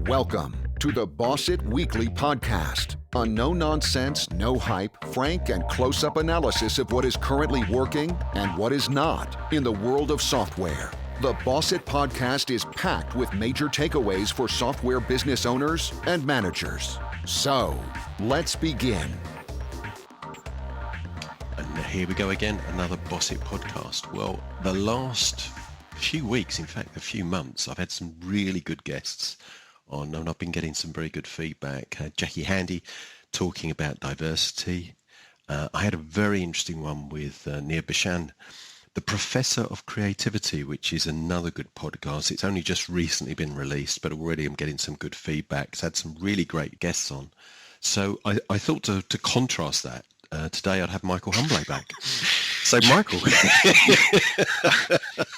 Welcome to the Boss It Weekly podcast, a no-nonsense, no-hype, frank and close-up analysis of what is currently working and what is not in the world of software. The Boss It podcast is packed with major takeaways for software business owners and managers. So, let's begin. And here we go again, another Boss It podcast. Well, the last few weeks, in fact, a few months, I've had some really good guests on, and I've been getting some very good feedback. Jackie Handy talking about diversity. I had a very interesting one with Nir Bishan, the Professor of Creativity, which is another good podcast. It's only just recently been released, but already I'm getting some good feedback. It's had some really great guests on. So I thought to contrast that, today I'd have Michael Humblet back. So, Michael.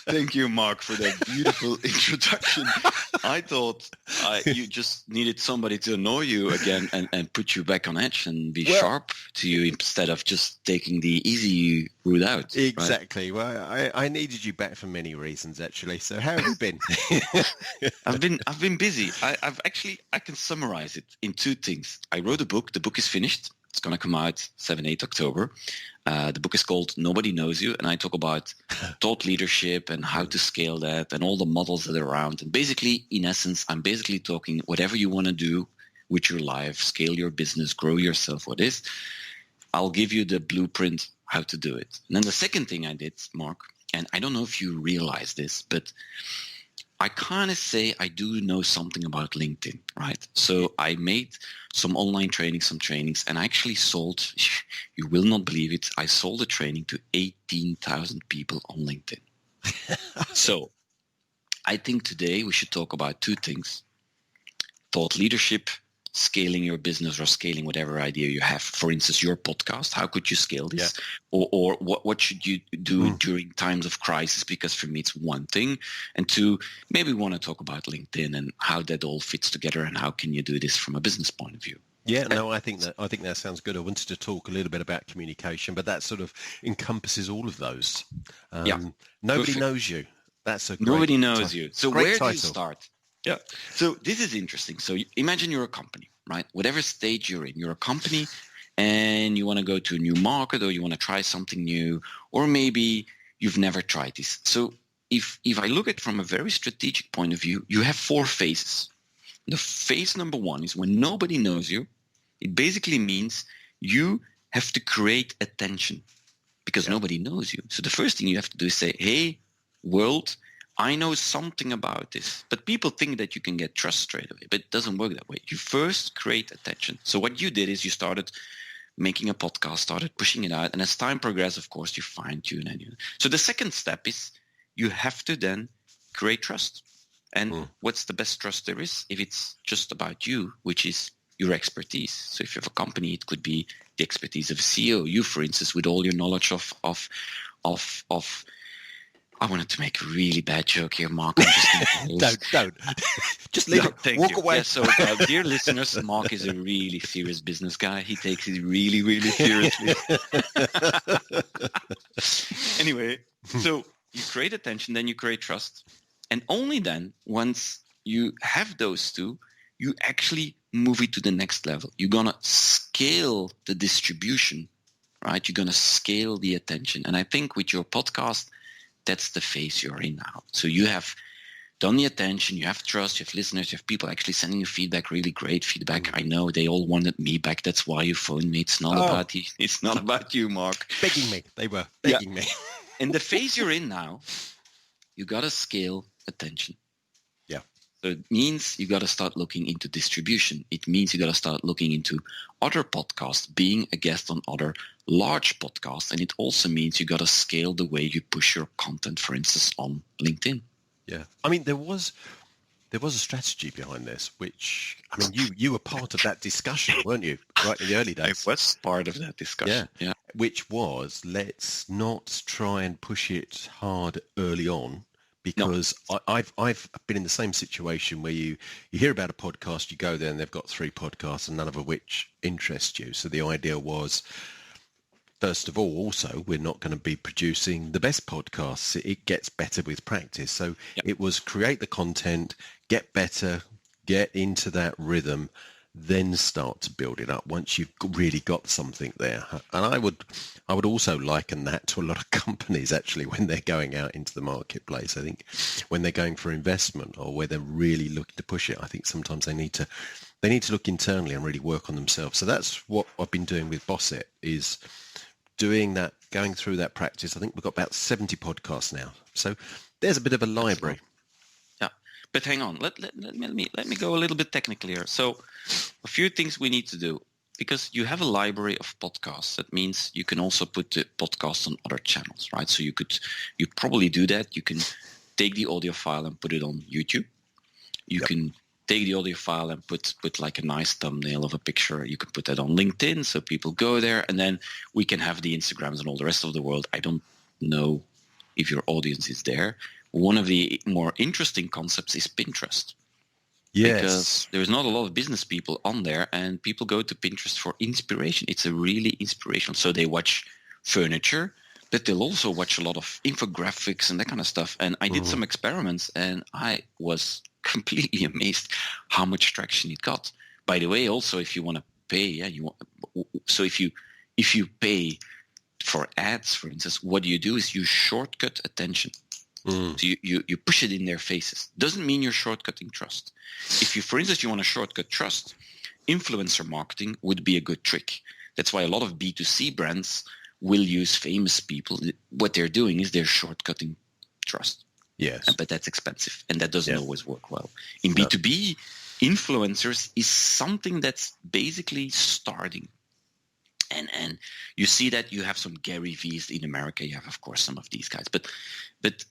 Thank you, Mark, for that beautiful introduction. I thought you just needed somebody to annoy you again and put you back on edge and be sharp to you instead of just taking the easy route out. Exactly. Right? Well, I needed you back for many reasons, actually. So how have you been? I've been busy. I can summarize it in two things. I wrote a book. The book is finished. It's going to come out 7-8 October. The book is called Nobody Knows You, and I talk about thought leadership and how to scale that and all the models that are around. And basically, in essence, I'm basically talking whatever you want to do with your life, scale your business, grow yourself, what is, I'll give you the blueprint how to do it. And then the second thing I did, Mark, and I don't know if you realize this, but I kind of say I do know something about LinkedIn, right? So I made some online training, some trainings, and I actually sold, you will not believe it, I sold a training to 18,000 people on LinkedIn. So I think today we should talk about two things: thought leadership, scaling your business or scaling whatever idea you have. For instance, your podcast, how could you scale this? Yeah. Or what should you do during times of crisis? Because for me, it's one thing. And two, maybe we want to talk about LinkedIn and how that all fits together and how can you do this from a business point of view. Yeah, no, I think that sounds good. I wanted to talk a little bit about communication, but that sort of encompasses all of those. Nobody knows you. That's a great Nobody knows you. So where title. Do you start? Yeah. So this is interesting. So imagine you're a company, right? Whatever stage you're in, you're a company and you want to go to a new market or you want to try something new, or maybe you've never tried this. So if I look at it from a very strategic point of view, you have four phases. The phase number one is when nobody knows you. It basically means you have to create attention because nobody knows you. So the first thing you have to do is say, hey, world, I know something about this, but people think that you can get trust straight away, but it doesn't work that way. You first create attention. So what you did is you started making a podcast, started pushing it out, and as time progressed, of course, you fine-tune. So the second step is you have to then create trust. And what's the best trust there is? If it's just about you, which is your expertise. So if you have a company, it could be the expertise of a CEO. You, for instance, with all your knowledge of I wanted to make a really bad joke here, Mark. Don't. Just leave it. Walk away. Yeah, so, dear listeners, Mark is a really serious business guy. He takes it really, really seriously. Anyway, so you create attention, then you create trust. And only then, once you have those two, you actually move it to the next level. You're going to scale the distribution, right? You're going to scale the attention. And I think with your podcast, that's the phase you're in now. So you have done the attention, you have trust, you have listeners, you have people actually sending you feedback, really great feedback. I know they all wanted me back. That's why you phoned me. It's not about you, Mark. Begging me. They were begging me. And the phase you're in now, you got to scale attention. Yeah. So it means you got to start looking into distribution. It means you got to start looking into other podcasts, being a guest on other large podcasts. And it also means you got to scale the way you push your content, for instance, on LinkedIn. Yeah. I mean, there was a strategy behind this, which, I mean, you were part of that discussion, weren't you? Right in the early days. I was part of that discussion. Yeah. Which was, let's not try and push it hard early on. Because I've been in the same situation where you hear about a podcast, you go there and they've got 3 podcasts and none of which interest you. So the idea was, first of all, also, we're not going to be producing the best podcasts. It gets better with practice. So It was create the content, get better, Get into that rhythm, then start to build it up once you've really got something there. And I would also liken that to a lot of companies actually when they're going out into the marketplace. I think when they're going for investment or where they're really looking to push it, I think sometimes they need to look internally and really work on themselves. So that's what I've been doing with Boss It, is doing that, going through that practice. I think we've got about 70 podcasts now. So there's a bit of a library. Yeah, but hang on. Let me go a little bit technical here. So a few things we need to do, because you have a library of podcasts. That means you can also put the podcasts on other channels, right? So you probably do that. You can take the audio file and put it on YouTube. You can take the audio file and put like a nice thumbnail of a picture. You can put that on LinkedIn so people go there, and then we can have the Instagrams and all the rest of the world. I don't know if your audience is there. One of the more interesting concepts is Pinterest. Yes. Because there's not a lot of business people on there, and people go to Pinterest for inspiration. It's a really inspirational. So they watch furniture, but they'll also watch a lot of infographics and that kind of stuff. And I did some experiments, and I was completely amazed how much traction it got. By the way, also, if you want to pay, so if you pay for ads, for instance, what you do is you shortcut attention. So you push it in their faces. Doesn't mean you're shortcutting trust. If you, for instance, you want to shortcut trust, influencer marketing would be a good trick. That's why a lot of B2C brands will use famous people. What they're doing is they're shortcutting trust. Yes. But that's expensive, and that doesn't always work well. In B2B, influencers is something that's basically starting. And you see that you have some Gary V's in America. You have, of course, some of these guys. But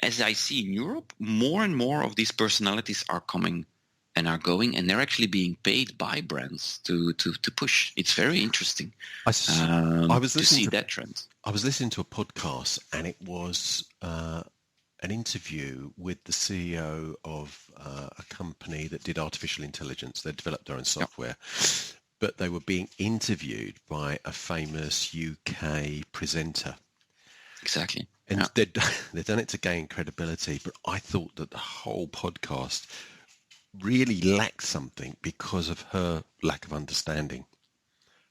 as I see in Europe, more and more of these personalities are coming and are going, and they're actually being paid by brands to push. It's very interesting I was to see listening that trend. I was listening to a podcast, and it was an interview with the CEO of a company that did artificial intelligence. They developed their own software. But they were being interviewed by a famous UK presenter. Exactly. And they'd done it to gain credibility, but I thought that the whole podcast really lacked something because of her lack of understanding.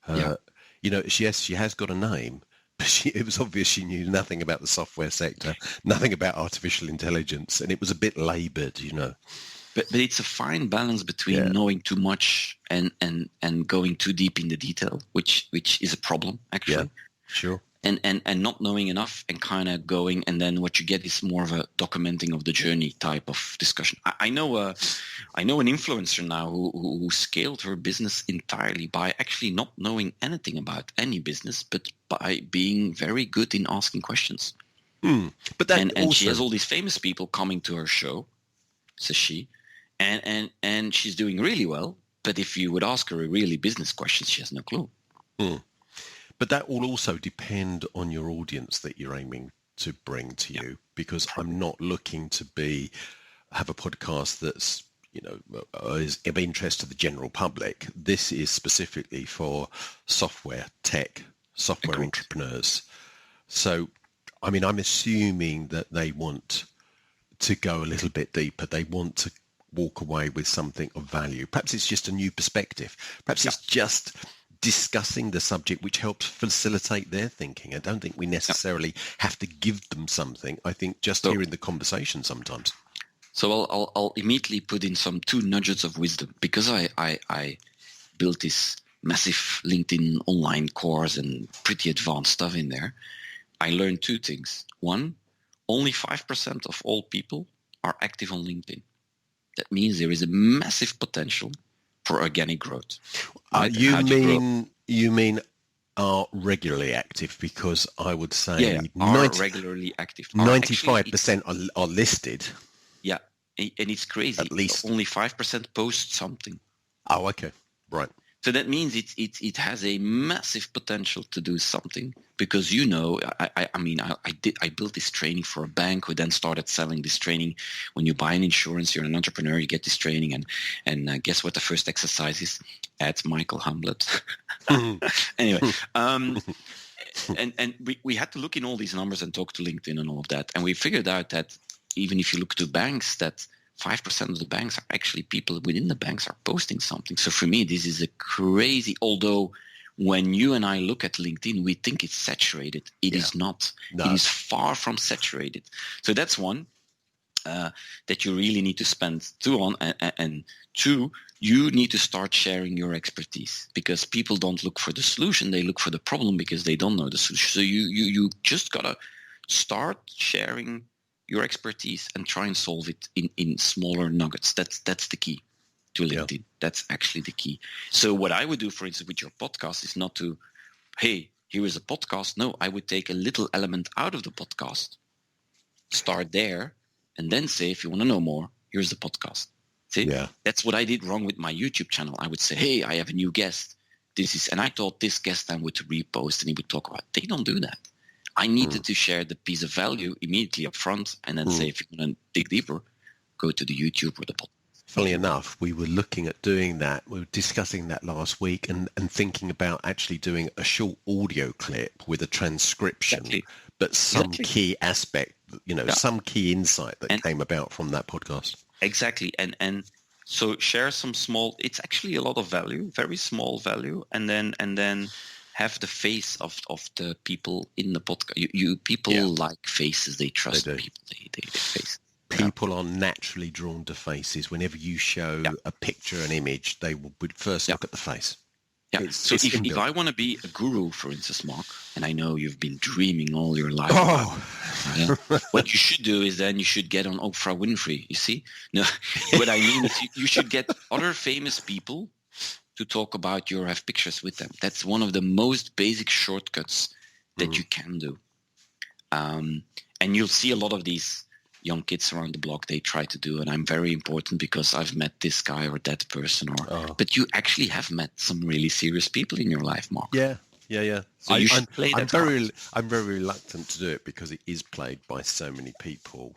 Yes, she has got a name, but it was obvious she knew nothing about the software sector, nothing about artificial intelligence, and it was a bit laboured, But it's a fine balance between knowing too much and going too deep in the detail, which is a problem, actually. Yeah, sure. And not knowing enough and kind of going, and then what you get is more of a documenting of the journey type of discussion. I know an influencer now who scaled her business entirely by actually not knowing anything about any business, but by being very good in asking questions. But that and she has all these famous people coming to her show, says she. And she's doing really well, but if you would ask her a really business question, she has no clue. But that will also depend on your audience that you're aiming to bring to you, because I'm not looking to have a podcast that's is of interest to the general public. This is specifically for software entrepreneurs. So, I mean, I'm assuming that they want to go a little bit deeper. They want to walk away with something of value. Perhaps it's just a new perspective. Perhaps it's just discussing the subject which helps facilitate their thinking. I don't think we necessarily have to give them something. I think just hearing the conversation sometimes. So I'll immediately put in some 2 nudges of wisdom, because I built this massive LinkedIn online course and pretty advanced stuff in there. I learned 2 things. One, only 5% of all people are active on LinkedIn. That means there is a massive potential for organic growth. Right? You mean are regularly active? Because I would say regularly active. 95% are listed. Yeah, and it's crazy. At least only 5% post something. Oh, okay, right. So that means it has a massive potential to do something, because I built this training for a bank who then started selling this training. When you buy an insurance, you're an entrepreneur, you get this training, and guess what the first exercise is? Add Michael Humblet. Anyway, and we had to look in all these numbers and talk to LinkedIn and all of that, and we figured out that even if you look to banks, that 5% of the banks are actually people within the banks are posting something. So for me, this is a crazy, although when you and I look at LinkedIn, we think it's saturated. It is not. No. It is far from saturated. So that's one that you really need to spend on. And two, you need to start sharing your expertise, because people don't look for the solution. They look for the problem because they don't know the solution. So you just got to start sharing your expertise and try and solve it in smaller nuggets. That's the key to LinkedIn. Yeah. That's actually the key. So what I would do, for instance, with your podcast is not to, hey, here is a podcast. No, I would take a little element out of the podcast, start there, and then say, if you want to know more, here's the podcast. See, that's what I did wrong with my YouTube channel. I would say, hey, I have a new guest. And I thought this guest I would repost and he would talk about it. They don't do that. I needed to share the piece of value immediately up front and then say, if you want to dig deeper, go to the YouTube or the podcast. Funnily enough, we were looking at doing that. We were discussing that last week and thinking about actually doing a short audio clip with a transcription, but some key aspect, some key insight that came about from that podcast. Exactly. And so share some small, it's actually a lot of value, very small value, and then have the face of the people in the podcast. People like faces. They trust people. They face. People are naturally drawn to faces. Whenever you show a picture, an image, they would first look at the face. Yeah. So if I want to be a guru, for instance, Mark, and I know you've been dreaming all your life, what you should do is then you should get on Oprah Winfrey. You see? No, what I mean is you should get other famous people to talk about have pictures with them. That's one of the most basic shortcuts that you can do. And you'll see a lot of these young kids around the block, they try to do, and I'm very important because I've met this guy or that person, but you actually have met some really serious people in your life, Mark. Yeah. So you should play that I'm very reluctant to do it because it is played by so many people.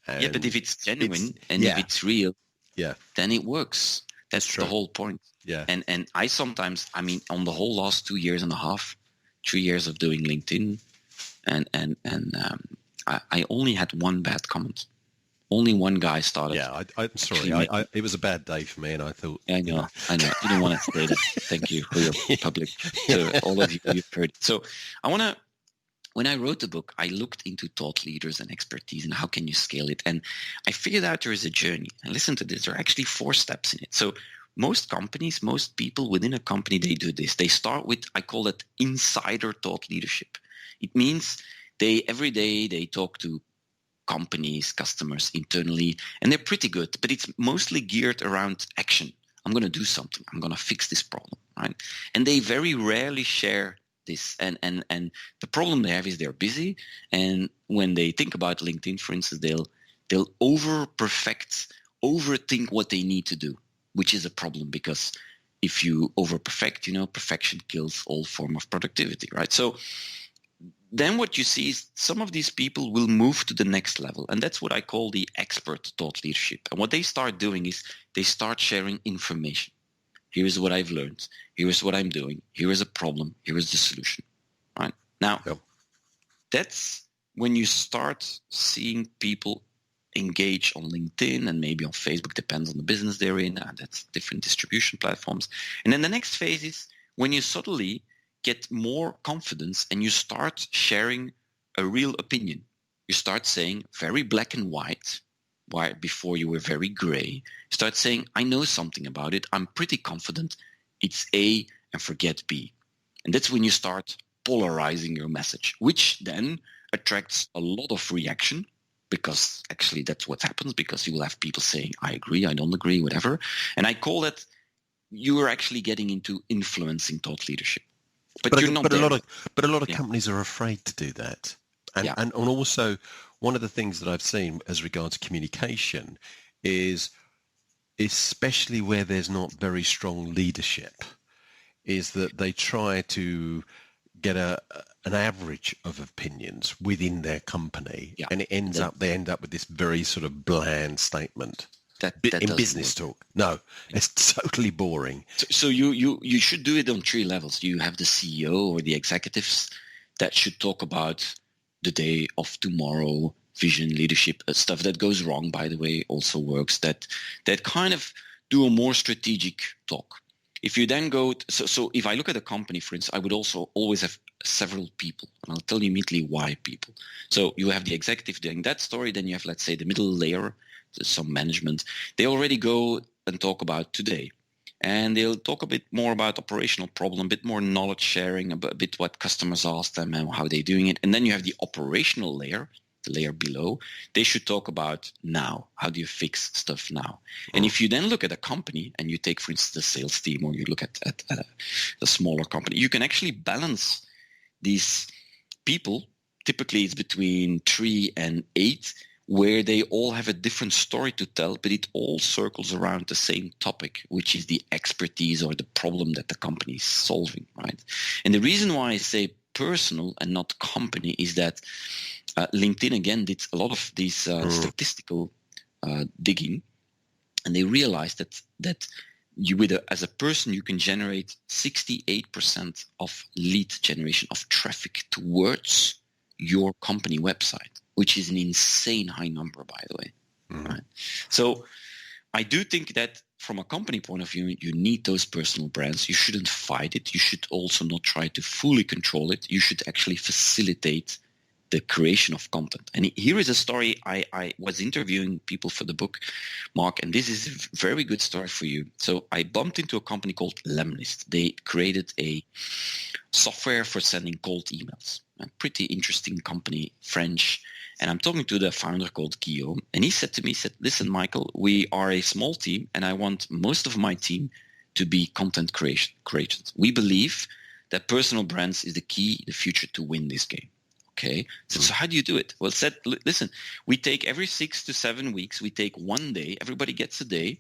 And but if it's genuine if it's real, then it works. That's the whole point. Yeah. And I sometimes, on the whole last 2 years and a half, 3 years of doing LinkedIn, and I only had one bad comment. Only one guy started. Yeah, I'm sorry. It was a bad day for me, and I thought... I know. You don't want to say that. Thank you for your public, to all of you who've heard it. So when I wrote the book, I looked into thought leaders and expertise and how can you scale it. And I figured out there is a journey. And listen to this. There are actually 4 steps in it. So most companies, most people within a company, they do this. They start with, I call it insider thought leadership. It means every day they talk to companies, customers internally, and they're pretty good, but it's mostly geared around action. I'm going to do something. I'm going to fix this problem, right? And they very rarely share this. And the problem they have is they're busy. And when they think about LinkedIn, for instance, they'll overthink what they need to do, which is a problem because if you over-perfect, perfection kills all form of productivity, right? So then what you see is some of these people will move to the next level. And that's what I call the expert thought leadership. And what they start doing is they start sharing information. Here is what I've learned. Here is what I'm doing. Here is a problem. Here is the solution. Right? Now, that's when you start seeing people engage on LinkedIn and maybe on Facebook, depends on the business they're in. That's different distribution platforms. And then the next phase is when you suddenly get more confidence and you start sharing a real opinion. You start saying very black and white, why before you were very gray. Start saying, I know something about it. I'm pretty confident it's A and forget B. And that's when you start polarizing your message, which then attracts a lot of reaction because actually that's what happens because you will have people saying, I agree, I don't agree, whatever. And I call that you are actually getting into influencing thought leadership. But you're not there. A lot of companies are afraid to do that. And also one of the things that I've seen as regards communication is, especially where there's not very strong leadership, is that they try to get an average of opinions within their company, and they end up with this very sort of bland statement. That in business talk. No, it's totally boring. So you should do it on 3 levels. You have the CEO or the executives that should talk about the day of tomorrow, vision, leadership, stuff that goes wrong, by the way, also works, that kind of do a more strategic talk. If you then go, so if I look at a company, for instance, I would also always have several people, and I'll tell you immediately why people. So you have the executive doing that story, then you have, let's say, the middle layer, some management. They already go and talk about today. And they'll talk a bit more about operational problem, a bit more knowledge sharing, a bit what customers ask them and how they're doing it. And then you have the operational layer, the layer below. They should talk about now. How do you fix stuff now? And if you then look at a company and you take, for instance, the sales team, or you look at a smaller company, you can actually balance these people. Typically, it's between 3 and 8, where they all have a different story to tell, but it all circles around the same topic, which is the expertise or the problem that the company is solving, right? And the reason why I say personal and not company is that LinkedIn, again, did a lot of these statistical digging, and they realized that you, as a person, you can generate 68% of lead generation, of traffic towards your company website, which is an insane high number, by the way. Right? So I do think that from a company point of view, you need those personal brands. You shouldn't fight it. You should also not try to fully control it. You should actually facilitate the creation of content. And here is a story. I was interviewing people for the book, Mark, and this is a very good story for you. So I bumped into a company called Lemlist. They created a software for sending cold emails. A pretty interesting company, French. And I'm talking to the founder called Guillaume. And he said to me, listen, Michael, we are a small team, and I want most of my team to be content creators. We believe that personal brands is the key, the future to win this game. Okay, so how do you do it? Well, listen, we take every 6 to 7 weeks, we take one day, everybody gets a day,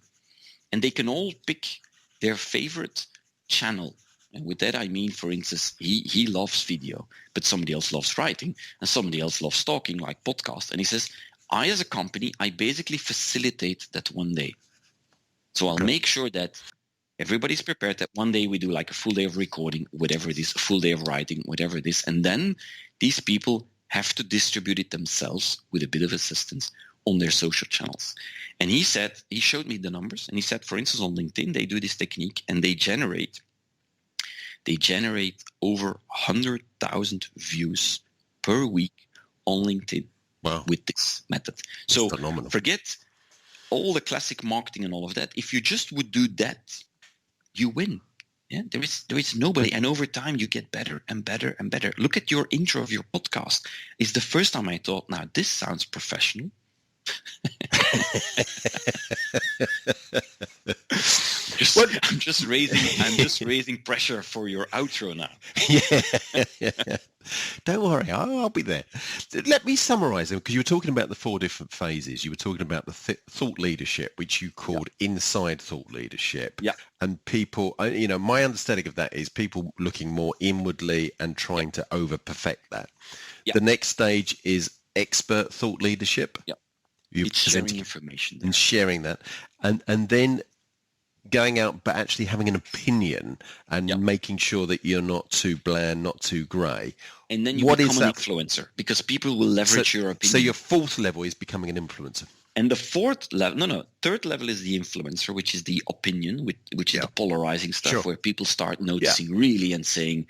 and they can all pick their favorite channel. And with that, I mean, for instance, he loves video, but somebody else loves writing, and somebody else loves talking, like podcast. And he says, I, as a company, I basically facilitate that one day. So I'll make sure that everybody's prepared that one day we do like a full day of recording, whatever it is, a full day of writing, whatever it is. And then these people have to distribute it themselves with a bit of assistance on their social channels. And he showed me the numbers, and he said, for instance, on LinkedIn, they do this technique and they generate over 100,000 views per week on LinkedIn. Wow. With this method. That's so phenomenal. Forget all the classic marketing and all of that. If you just would do that, you win. Yeah, there is nobody, and over time you get better and better and better. Look at your intro of your podcast. It's the first time I thought, now this sounds professional. I'm just raising pressure for your outro now. Yeah. Don't worry, I'll be there. Let me summarize them, because you were talking about the 4 different phases. You were talking about the thought leadership, which you called inside thought leadership. Yeah. And people, my understanding of that is people looking more inwardly and trying to over perfect that. Yeah. The next stage is expert thought leadership. Yeah. It's sharing information there. And sharing that. And then going out but actually having an opinion and making sure that you're not too bland, not too grey. And then you become an influencer, because people will leverage your opinion. So your fourth level is becoming an influencer. And the third level is the influencer, which is the opinion, which is the polarizing stuff, where people start noticing really and saying.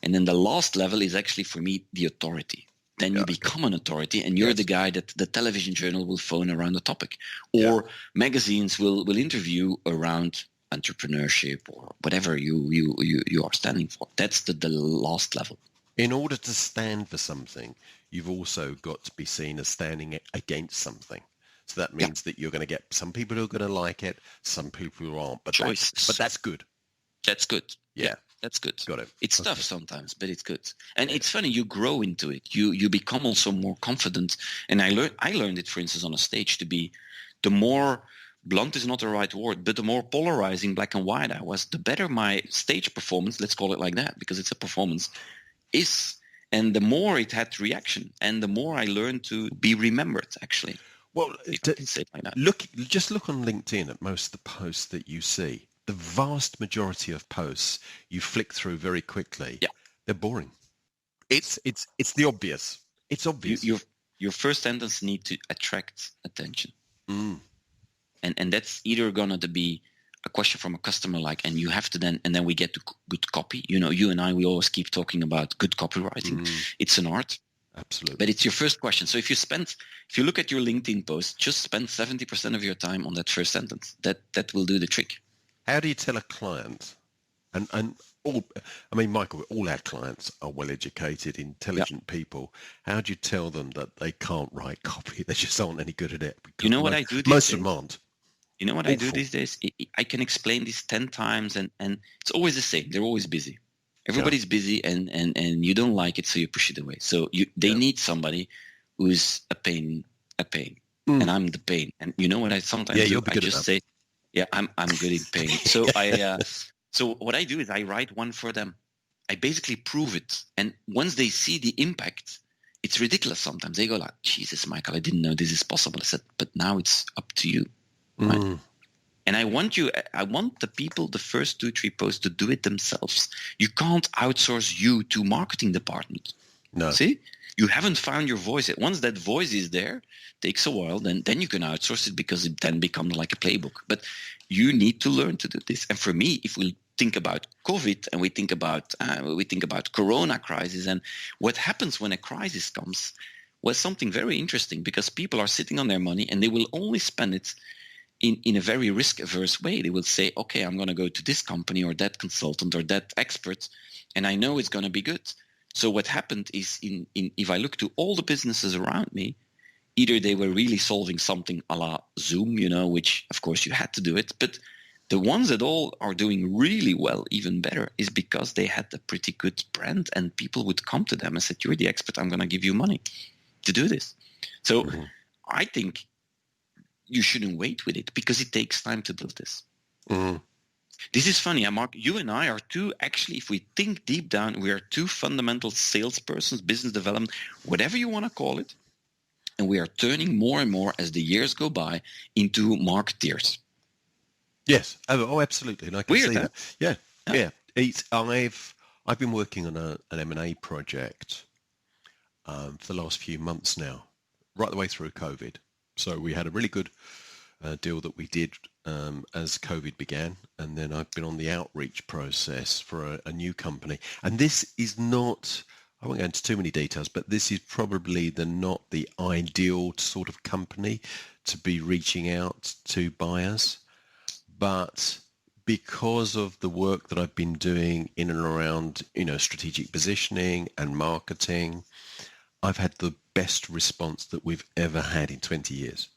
And then the last level is actually, for me, the authority. Then you become an authority, and you're the guy that the television journal will phone around the topic, or magazines will interview around entrepreneurship or whatever you are standing for. That's the last level. In order to stand for something, you've also got to be seen as standing against something. So that means that you're going to get some people who are going to like it, some people who aren't. But that's good. That's good. Yeah. That's good. Got it. It's tough sometimes, but it's good. And it's funny, you grow into it. You become also more confident. And I learned it, for instance, on a stage, to be the more blunt is not the right word, but the more polarizing black and white I was, the better my stage performance, let's call it like that, because it's a performance, is. And the more it had reaction, and the more I learned to be remembered, actually. Well, say it like that. Just look on LinkedIn at most of the posts that you see. The vast majority of posts you flick through very quickly. Yeah. They're boring. It's the obvious. It's obvious. your first sentence need to attract attention. Mm. And that's either going to be a question from a customer like, and you have to then we get to good copy. You know, you and I, we always keep talking about good copywriting. It's an art. Absolutely. But it's your first question. So if you look at your LinkedIn post, just spend 70% of your time on that first sentence. That will do the trick. How do you tell a client, and all, I mean, Michael, all our clients are well-educated, intelligent people. How do you tell them that they can't write copy? They just aren't any good at it. You know what I do these most days? of them aren't. You know what I do these days? I can explain this 10 times and it's always the same. They're always busy. Everybody's busy and you don't like it, so you push it away. So they need somebody who's a pain, and I'm the pain. And you know what I sometimes do? I just say, I'm good in pain. So so what I do is I write one for them. I basically prove it. And once they see the impact, it's ridiculous sometimes. They go like, Jesus, Michael, I didn't know this is possible. I said, but now it's up to you. Right? And I want the people, the first 2-3 posts, to do it themselves. You can't outsource you to marketing department. No. See? You haven't found your voice yet. Once that voice is there, takes a while, then you can outsource it because it then becomes like a playbook. But you need to learn to do this. And for me, if we think about COVID and we think about Corona crisis and what happens when a crisis comes, was something very interesting because people are sitting on their money and they will only spend it in a very risk-averse way. They will say, okay, I'm going to go to this company or that consultant or that expert, and I know it's going to be good. So what happened is, if I look to all the businesses around me, either they were really solving something a la Zoom, you know, which of course you had to do it, but the ones that all are doing really well, even better, is because they had a pretty good brand and people would come to them and said, you're the expert, I'm going to give you money to do this. So I think you shouldn't wait with it because it takes time to build this. This is funny, Mark. You and I are two, actually, if we think deep down, we are two fundamental salespersons, business development, whatever you want to call it. And we are turning more and more as the years go by into marketeers. Yes. Oh, absolutely. And I can see that. Yeah. I've been working on an M&A project for the last few months now, right the way through COVID. So we had a really good deal that we did as COVID began, and then I've been on the outreach process for a new company. And this is not, I won't go into too many details, but this is probably not the ideal sort of company to be reaching out to buyers. But because of the work that I've been doing in and around, you know, strategic positioning and marketing, I've had the best response that we've ever had in 20 years.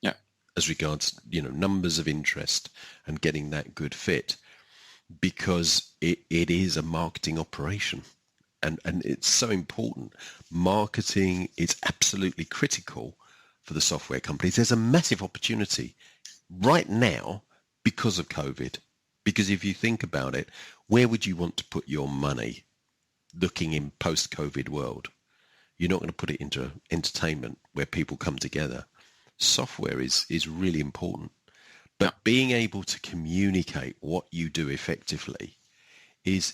Yeah. As regards, you know, numbers of interest and getting that good fit, because it is a marketing operation. And it's so important. Marketing is absolutely critical for the software companies. There's a massive opportunity right now because of COVID. Because if you think about it, where would you want to put your money looking in post-COVID world? You're not going to put it into entertainment where people come together. Software is really important. But being able to communicate what you do effectively is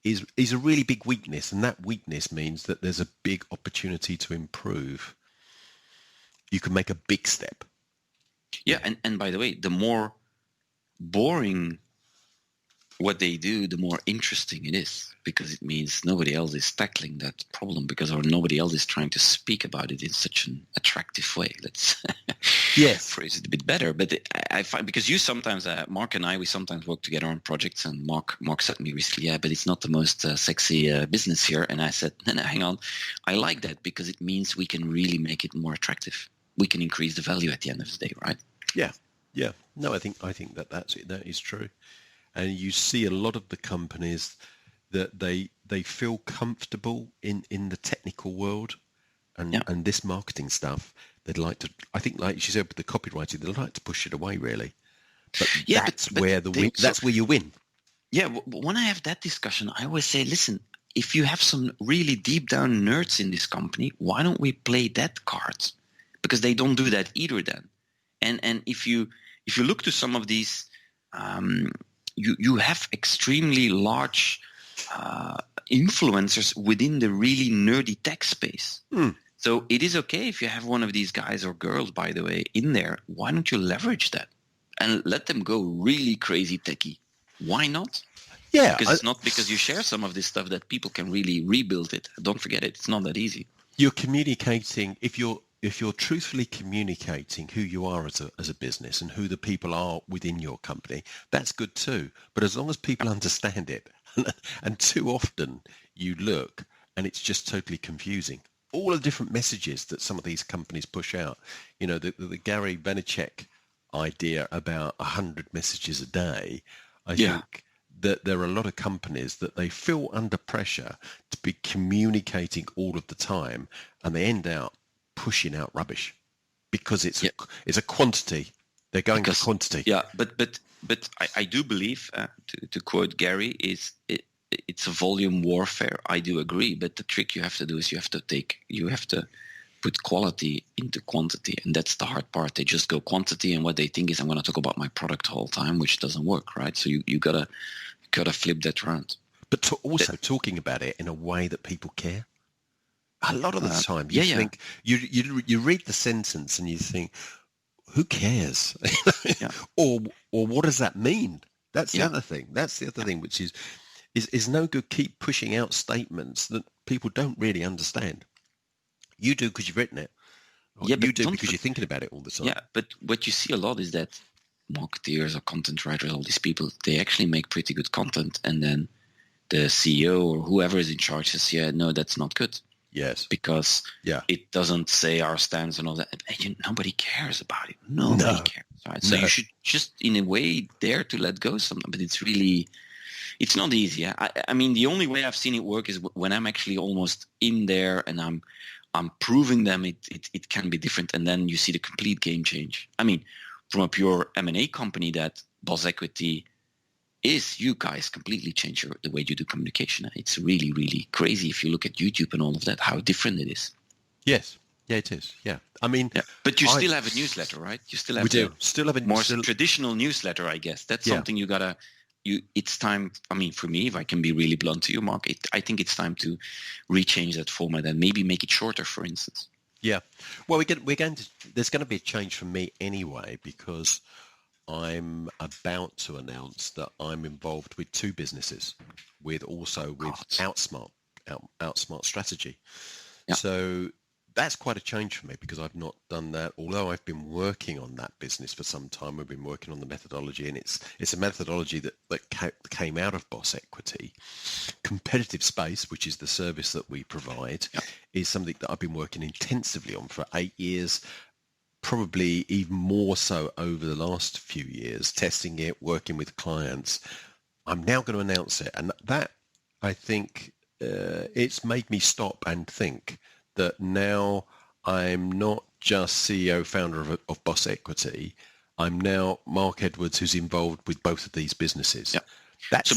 a really big weakness. And that weakness means that there's a big opportunity to improve. You can make a big step. Yeah, and by the way, the more boring what they do, the more interesting it is, because it means nobody else is tackling that problem or nobody else is trying to speak about it in such an attractive way. Let's phrase it a bit better. But I find, because you sometimes, Mark and I, we sometimes work together on projects, and Mark said to me recently, but it's not the most sexy business here. And I said, no, hang on. I like that because it means we can really make it more attractive. We can increase the value at the end of the day, right? Yeah. No, I think that's it. That is true. And you see a lot of the companies that they feel comfortable in the technical world and this marketing stuff. They'd like to, I think, like she said with the copywriting, they'd like to push it away really. But that's where that's where you win. Yeah, when I have that discussion, I always say, listen, if you have some really deep down nerds in this company, why don't we play that card? Because they don't do that either then. And if you look to some of these, you have extremely large influencers within the really nerdy tech space. So it is okay if you have one of these guys or girls, by the way, in there. Why don't you leverage that and let them go really crazy techie? Why not? Yeah, Because it's not because you share some of this stuff that people can really rebuild it. Don't forget it. It's not that easy. you're communicating. If you're truthfully communicating who you are as a business and who the people are within your company, that's good too. But as long as people understand it, and too often you look and it's just totally confusing. All the different messages that some of these companies push out, the Gary Vaynerchuk idea about 100 messages a day, I think that there are a lot of companies that they feel under pressure to be communicating all of the time, and they end out pushing out rubbish because it's a quantity. They're going for quantity. Yeah, but I do believe, to quote Gary, it's a volume warfare. I do agree, but the trick you have to do is you have to put quality into quantity, and that's the hard part. They just go quantity, and what they think is I'm going to talk about my product the whole time, which doesn't work, right? So you gotta flip that around. But also talking about it in a way that people care. A lot of the time, you think you read the sentence and you think, who cares? Or what does that mean? That's the other thing. That's the other thing, which is no good. Keep pushing out statements that people don't really understand. You do because you've written it. You do because you're thinking about it all the time. Yeah, but what you see a lot is that marketeers or content writers, all these people, they actually make pretty good content, and then the CEO or whoever is in charge says, yeah, no, that's not good. Yes. Because it doesn't say our stance and all that. And nobody cares about it. Nobody cares. Right? So you should just, in a way, dare to let go something. But it's not easy. I mean, the only way I've seen it work is when I'm actually almost in there and I'm proving them it can be different. And then you see the complete game change. I mean, from a pure M&A company that Boss Equity is, you guys completely change the way you do communication. It's really, really crazy if you look at YouTube and all of that, how different it is. Yes. Yeah, it is. Yeah. I mean... Yeah. But you still have a newsletter, right? You still have still have a more traditional newsletter, I guess. That's something you gotta... It's time, I mean, for me, if I can be really blunt to you, Mark, I think it's time to rechange that format and maybe make it shorter, for instance. Yeah. Well, there's going to be a change for me anyway, because I'm about to announce that I'm involved with two businesses, with Outsmart Strategy. Yeah. So that's quite a change for me, because I've not done that. Although I've been working on that business for some time, we've been working on the methodology, and it's a methodology that came out of Boss Equity. Competitive Space, which is the service that we provide, is something that I've been working intensively on for 8 years. Probably even more so over the last few years, testing it, working with clients. I'm now going to announce it. And that, I think, it's made me stop and think that now I'm not just CEO, founder of Boss Equity. I'm now Mark Edwards, who's involved with both of these businesses. Yeah. That's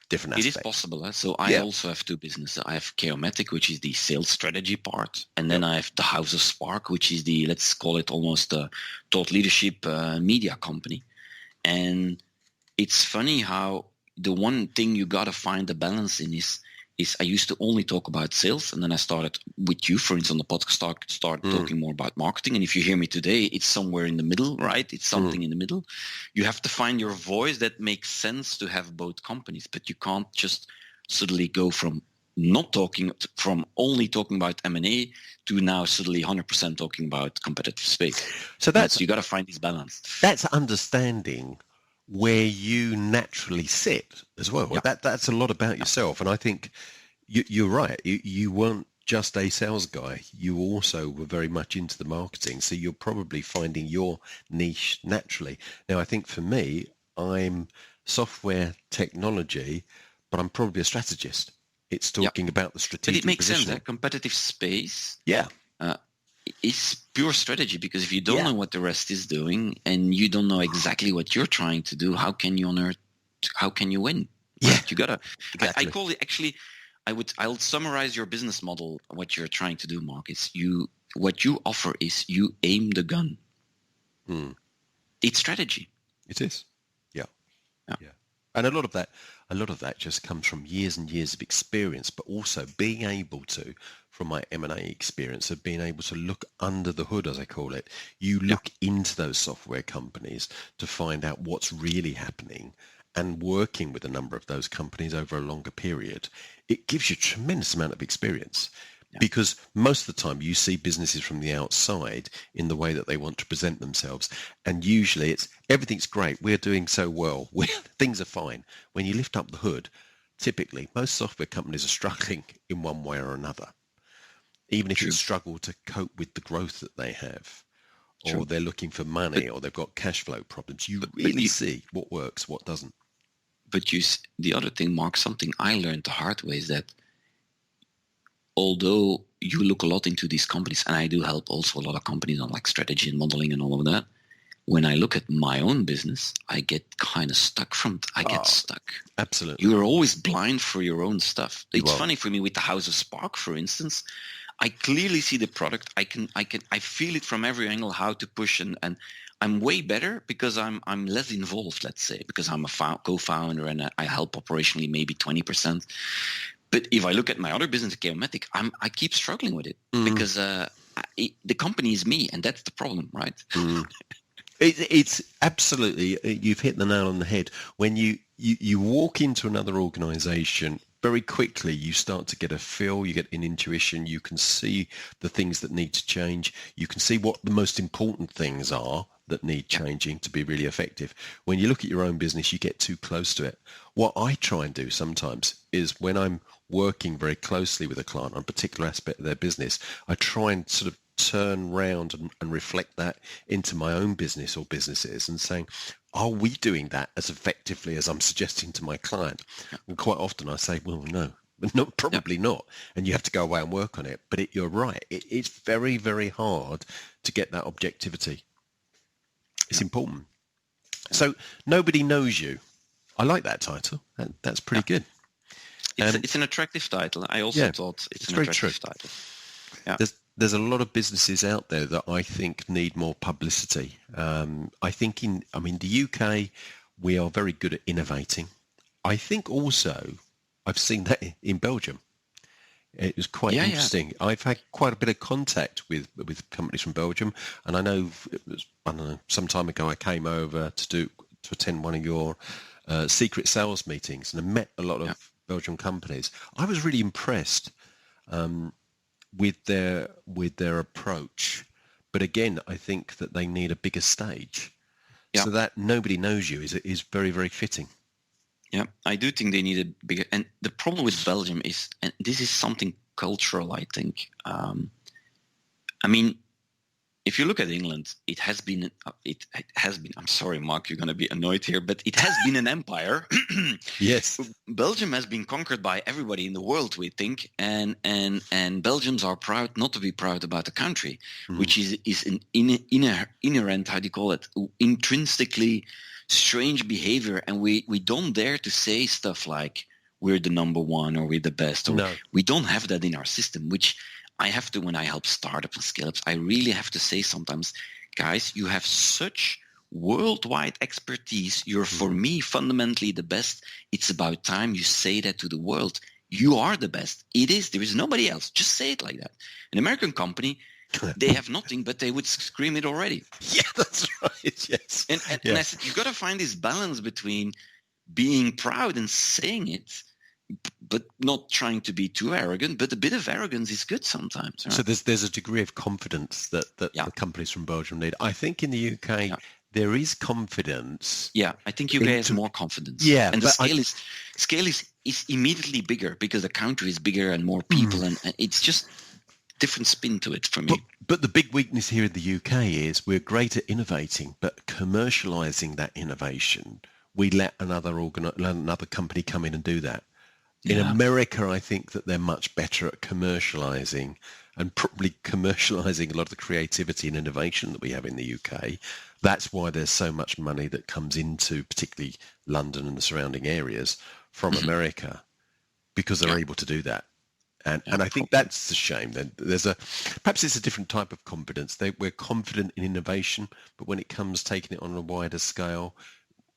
different aspect. It is possible. So I also have two businesses. I have Chaomatic, which is the sales strategy part. And then I have the House of Spark, which is the, let's call it almost a thought leadership media company. And it's funny how the one thing you got to find the balance in is I used to only talk about sales, and then I started with you, for instance, on the podcast, start talking more about marketing. And if you hear me today, it's somewhere in the middle, right? It's something in the middle. You have to find your voice that makes sense to have both companies, but you can't just suddenly go from only talking about M&A to now suddenly 100% talking about competitive space. So you got to find this balance. That's understanding where you naturally sit as well. Yeah. That's a lot about yourself. And I think you're right. You weren't just a sales guy. You also were very much into the marketing. So you're probably finding your niche naturally. Now, I think for me, I'm software technology, but I'm probably a strategist. It's talking about the strategic But it makes positioning. sense. Competitive space. Yeah. It's pure strategy, because if you don't know what the rest is doing and you don't know exactly what you're trying to do, how can you win? Yeah, right? You gotta. Exactly. I call it actually. I'll summarize your business model. What you're trying to do, Mark, is what you offer is you aim the gun. It's strategy. It is. Yeah. And a lot of that just comes from years and years of experience, but also being able to, from my M&A experience, of being able to look under the hood, as I call it. You look into those software companies to find out what's really happening, and working with a number of those companies over a longer period, it gives you a tremendous amount of experience. Because most of the time you see businesses from the outside in the way that they want to present themselves. And usually it's everything's great. We're doing so well. Things are fine. When you lift up the hood, typically most software companies are struggling in one way or another. Even if it's struggle to cope with the growth that they have, or they're looking for money, or they've got cash flow problems. You really see what works, what doesn't. But the other thing, Mark, something I learned the hard way is that although you look a lot into these companies, and I do help also a lot of companies on like strategy and modeling and all of that, when I look at my own business, I get kind of stuck I get stuck. Absolutely. You're always blind for your own stuff. It's funny for me with the House of Spark, for instance. I clearly see the product. I feel it from every angle how to push, and I'm way better because I'm less involved, let's say, because I'm a co-founder and I help operationally maybe 20%. But if I look at my other business, Chaomatic, I keep struggling with it because the company is me, and that's the problem, right? It's absolutely, you've hit the nail on the head. When you walk into another organization, very quickly you start to get a feel, you get an intuition, you can see the things that need to change, you can see what the most important things are that need changing to be really effective. When you look at your own business, you get too close to it. What I try and do sometimes is when I'm working very closely with a client on a particular aspect of their business, I try and sort of turn round and reflect that into my own business or businesses and saying, are we doing that as effectively as I'm suggesting to my client? And quite often I say, well, no, probably not. And you have to go away and work on it. But you're right. It's very, very hard to get that objectivity. It's important. So nobody knows you. I like that title. That's pretty good. It's an attractive title. I also thought it's an attractive title. Yeah. There's a lot of businesses out there that I think need more publicity. I think in the UK, we are very good at innovating. I think also I've seen that in Belgium. It was quite interesting. I've had quite a bit of contact with companies from Belgium, and I know it was, some time ago I came over to attend one of your secret sales meetings, and I met a lot of Belgian companies. I was really impressed with their approach, but again, I think that they need a bigger stage, so that nobody knows you is very, very fitting. Yeah, I do think they need a bigger. And the problem with Belgium is, and this is something cultural, I think. If you look at England, it has been. I'm sorry, Mark, you're going to be annoyed here, but it has been an empire. Yes, Belgium has been conquered by everybody in the world, we think, and Belgians are proud not to be proud about the country, which is an inherent, how do you call it, intrinsically strange behavior, and we don't dare to say stuff like we're the number one or we're the best. We don't have that in our system, which I have to, when I help startups and scale-ups, I really have to say sometimes, guys, you have such worldwide expertise. You're, for me, fundamentally the best. It's about time you say that to the world. You are the best. It is. There is nobody else. Just say it like that. An American company, they have nothing, but they would scream it already. Yeah, that's right. Yes. And I said, you've got to find this balance between being proud and saying it, but not trying to be too arrogant. But a bit of arrogance is good sometimes. Right? So there's a degree of confidence that the companies from Belgium need. I think in the UK there is confidence. Yeah, I think UK has more confidence. Yeah, and the scale is immediately bigger because the country is bigger and more people, and it's just different spin to it for me. But the big weakness here in the UK is we're great at innovating, but commercializing that innovation, we let another company come in and do that. In America, I think that they're much better at commercializing and probably commercializing a lot of the creativity and innovation that we have in the UK. That's why there's so much money that comes into particularly London and the surrounding areas from America, because they're able to do that. And I think that's a shame. Then perhaps it's a different type of confidence. We're confident in innovation, but when it comes taking it on a wider scale,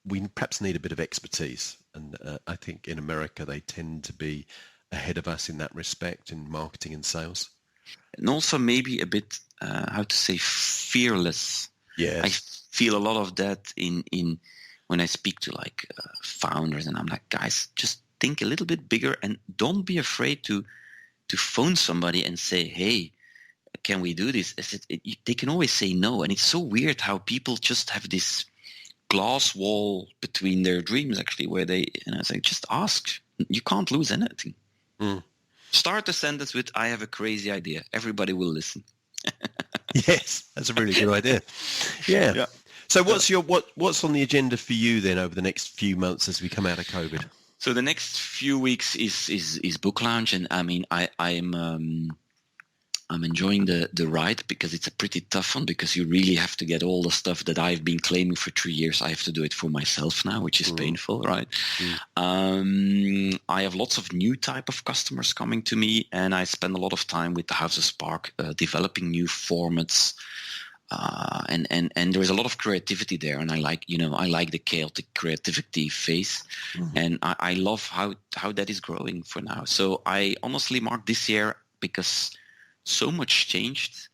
we perhaps need a bit of expertise. And I think in America, they tend to be ahead of us in that respect in marketing and sales. And also maybe a bit, how to say, fearless. Yes. I feel a lot of that in when I speak to like founders, and I'm like, guys, just think a little bit bigger and don't be afraid to phone somebody and say, hey, can we do this? They can always say no. And it's so weird how people just have this glass wall between their dreams, actually, where they, I say, just ask. You can't lose anything. Mm. Start the sentence with, I have a crazy idea. Everybody will listen. Yes, that's a really good idea. Yeah. So what's on the agenda for you then over the next few months as we come out of COVID? So the next few weeks is book launch, and I mean I'm enjoying the ride because it's a pretty tough one, because you really have to get all the stuff that I've been claiming for 3 years. I have to do it for myself now, which is painful, right? I have lots of new type of customers coming to me, and I spend a lot of time with the House of Spark developing new formats. And there is a lot of creativity there, and I like the chaotic creativity phase, and I love how that is growing for now. So I honestly, Mark, this year, because so much changed,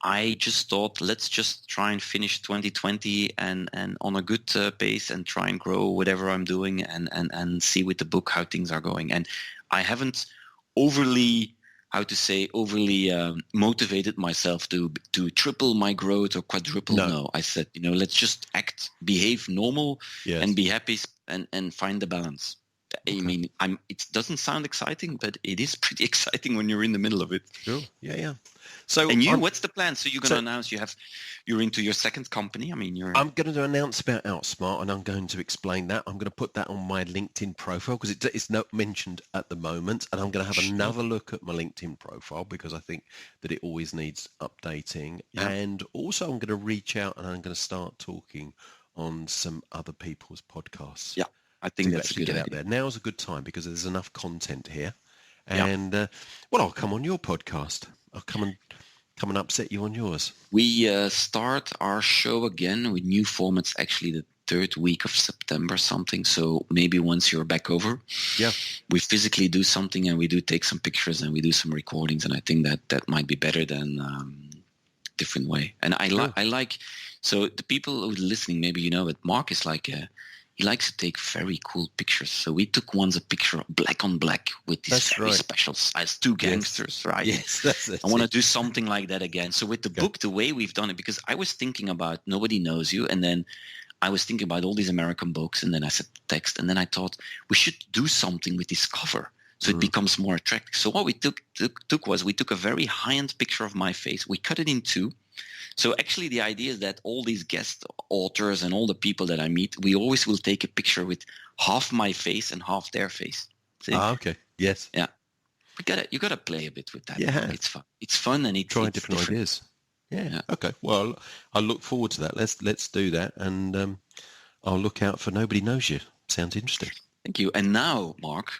I just thought, let's just try and finish 2020 and on a good pace, and try and grow whatever I'm doing, and see with the book how things are going. And I haven't overly motivated myself to triple my growth or quadruple. No, I said, let's just behave normal, and be happy, and find the balance. Okay. I mean, it doesn't sound exciting, but it is pretty exciting when you're in the middle of it. Sure. Yeah. So, and what's the plan? So you're going to announce you're into your second company. I mean, I'm going to announce about Outsmart, and I'm going to explain that. I'm going to put that on my LinkedIn profile because it's not mentioned at the moment, and I'm going to have another look at my LinkedIn profile because I think that it always needs updating. Yeah. And also, I'm going to reach out and I'm going to start talking on some other people's podcasts. Yeah. I think that's a good idea. Out there. Now's a good time because there's enough content here. And, I'll come on your podcast. I'll come and upset you on yours. We start our show again with new formats, actually the third week of September something. So maybe once you're back over, we physically do something, and we do take some pictures, and we do some recordings. And I think that might be better than different way. And I like, so the people who are listening, maybe but Mark is like he likes to take very cool pictures. So we took once a picture black on black with this special size, two gangsters, right? Yes, that's it. I want to do something like that again. So with the book, the way we've done it, because I was thinking about Nobody Knows You, and then I was thinking about all these American books, and then I said text, and then I thought we should do something with this cover so it becomes more attractive. So what we took was we took a very high-end picture of my face. We cut it in two. So actually the idea is that all these guest authors and all the people that I meet, we always will take a picture with half my face and half their face. See? Okay. Yes. Yeah. You gotta play a bit with that. Yeah. It's fun. It's fun, and try different ideas. Yeah. Okay. Well, I look forward to that. Let's do that, and I'll look out for Nobody Knows You. Sounds interesting. Thank you. And now, Mark,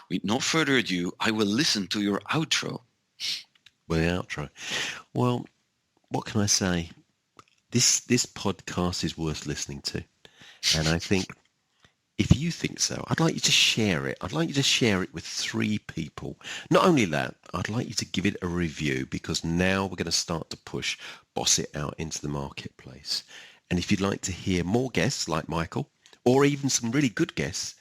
with no further ado, I will listen to your outro. Well, the outro. Well, what can I say? This podcast is worth listening to. And I think if you think so, I'd like you to share it. I'd like you to share it with 3 people. Not only that, I'd like you to give it a review, because now we're going to start to push Boss It out into the marketplace. And if you'd like to hear more guests like Michael, or even some really good guests,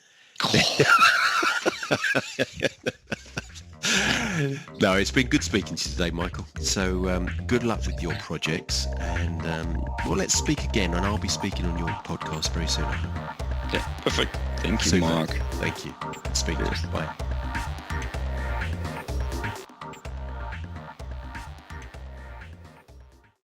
No, it's been good speaking to you today, Michael. So good luck with your projects, and let's speak again, and I'll be speaking on your podcast very soon. Yeah, perfect. Thank you, Super. Mark. Thank you. Speak. Bye.